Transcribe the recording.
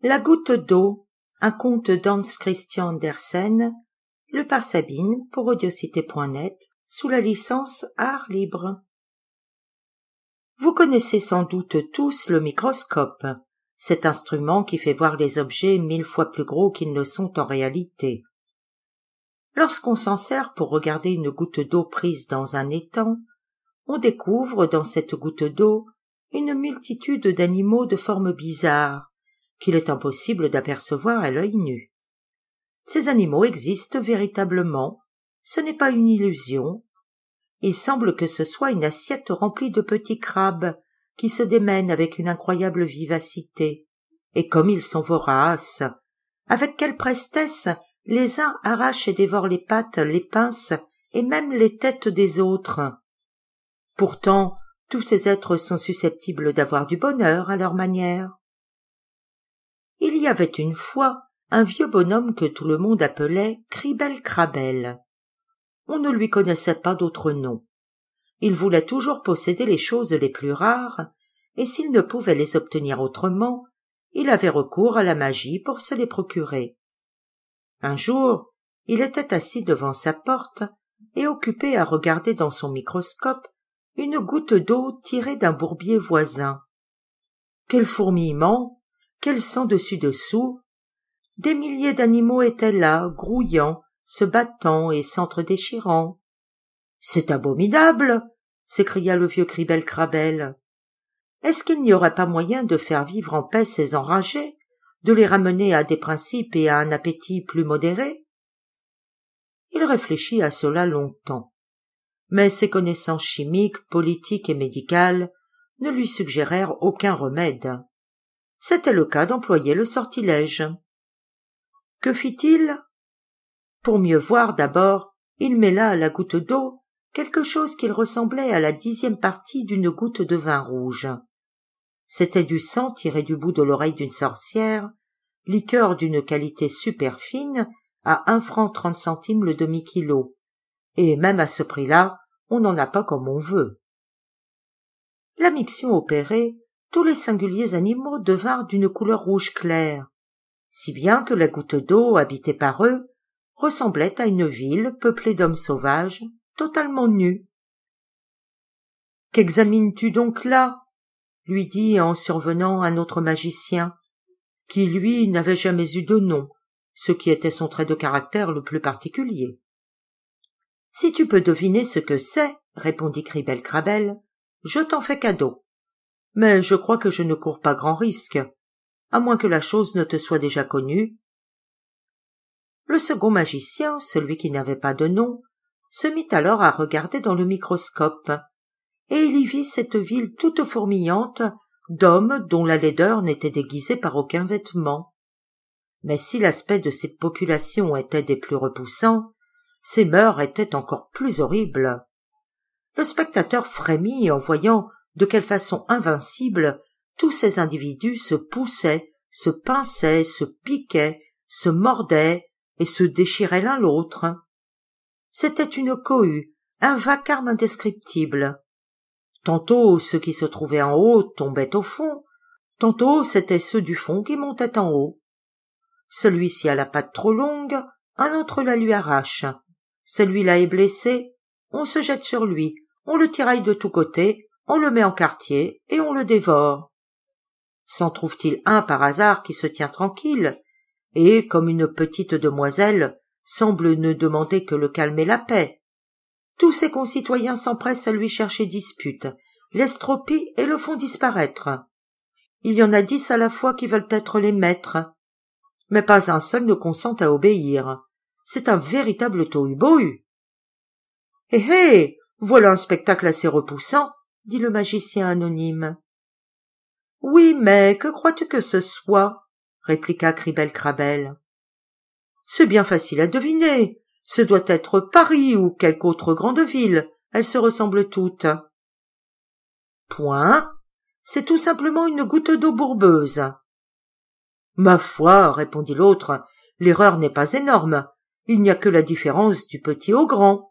La goutte d'eau, un conte d'Hans Christian Andersen, lu par Sabine pour audiocité.net, sous la licence Art Libre. Vous connaissez sans doute tous le microscope, cet instrument qui fait voir les objets 1000 fois plus gros qu'ils ne sont en réalité. Lorsqu'on s'en sert pour regarder une goutte d'eau prise dans un étang, on découvre dans cette goutte d'eau une multitude d'animaux de formes bizarres, qu'il est impossible d'apercevoir à l'œil nu. Ces animaux existent véritablement, ce n'est pas une illusion. Il semble que ce soit une assiette remplie de petits crabes qui se démènent avec une incroyable vivacité. Et comme ils sont voraces, avec quelle prestesse les uns arrachent et dévorent les pattes, les pinces et même les têtes des autres. Pourtant, tous ces êtres sont susceptibles d'avoir du bonheur à leur manière. Il y avait une fois un vieux bonhomme que tout le monde appelait Cribbel-Krabbel. On ne lui connaissait pas d'autre nom. Il voulait toujours posséder les choses les plus rares, et s'il ne pouvait les obtenir autrement, il avait recours à la magie pour se les procurer. Un jour, il était assis devant sa porte et occupé à regarder dans son microscope une goutte d'eau tirée d'un bourbier voisin. Quel fourmillement! Quel sang dessus-dessous! Des milliers d'animaux étaient là, grouillant, se battant et s'entre-déchirant. « C'est abominable !» s'écria le vieux Cribbel-Krabbel. « Est-ce qu'il n'y aurait pas moyen de faire vivre en paix ces enragés, de les ramener à des principes et à un appétit plus modéré ?» Il réfléchit à cela longtemps, mais ses connaissances chimiques, politiques et médicales ne lui suggérèrent aucun remède. C'était le cas d'employer le sortilège. Que fit-il? Pour mieux voir d'abord, il mêla à la goutte d'eau quelque chose qu'il ressemblait à la 10e partie d'une goutte de vin rouge. C'était du sang tiré du bout de l'oreille d'une sorcière, liqueur d'une qualité super fine, à 1 franc 30 centimes le demi-kilo, et même à ce prix-là, on n'en a pas comme on veut. La miction opérée, tous les singuliers animaux devinrent d'une couleur rouge clair, si bien que la goutte d'eau, habitée par eux, ressemblait à une ville peuplée d'hommes sauvages, totalement nus. « Qu'examines-tu donc là ?» lui dit en survenant un autre magicien, qui, lui, n'avait jamais eu de nom, ce qui était son trait de caractère le plus particulier. « Si tu peux deviner ce que c'est, répondit Cribbel-Krabbel, je t'en fais cadeau. Mais je crois que je ne cours pas grand risque, à moins que la chose ne te soit déjà connue. » Le second magicien, celui qui n'avait pas de nom, se mit alors à regarder dans le microscope, et il y vit cette ville toute fourmillante d'hommes dont la laideur n'était déguisée par aucun vêtement. Mais si l'aspect de cette population était des plus repoussants, ses mœurs étaient encore plus horribles. Le spectateur frémit en voyant de quelle façon invincible tous ces individus se poussaient, se pinçaient, se piquaient, se mordaient et se déchiraient l'un l'autre. C'était une cohue, un vacarme indescriptible. Tantôt ceux qui se trouvaient en haut tombaient au fond, tantôt c'étaient ceux du fond qui montaient en haut. Celui-ci a la patte trop longue, un autre la lui arrache. Celui-là est blessé, on se jette sur lui, on le tiraille de tous côtés, on le met en quartier et on le dévore. S'en trouve-t-il un par hasard qui se tient tranquille, et, comme une petite demoiselle, semble ne demander que le calme et la paix? Tous ses concitoyens s'empressent à lui chercher dispute, l'estropient et le font disparaître. Il y en a 10 à la fois qui veulent être les maîtres, mais pas un seul ne consent à obéir. C'est un véritable tohu-bohu. « Hé hé, voilà un spectacle assez repoussant, » dit le magicien anonyme. « Oui, mais que crois-tu que ce soit ?» répliqua Cribbel-Krabbel. « C'est bien facile à deviner. Ce doit être Paris ou quelque autre grande ville. Elles se ressemblent toutes. »« Point. C'est tout simplement une goutte d'eau bourbeuse. »« Ma foi, répondit l'autre, l'erreur n'est pas énorme. Il n'y a que la différence du petit au grand.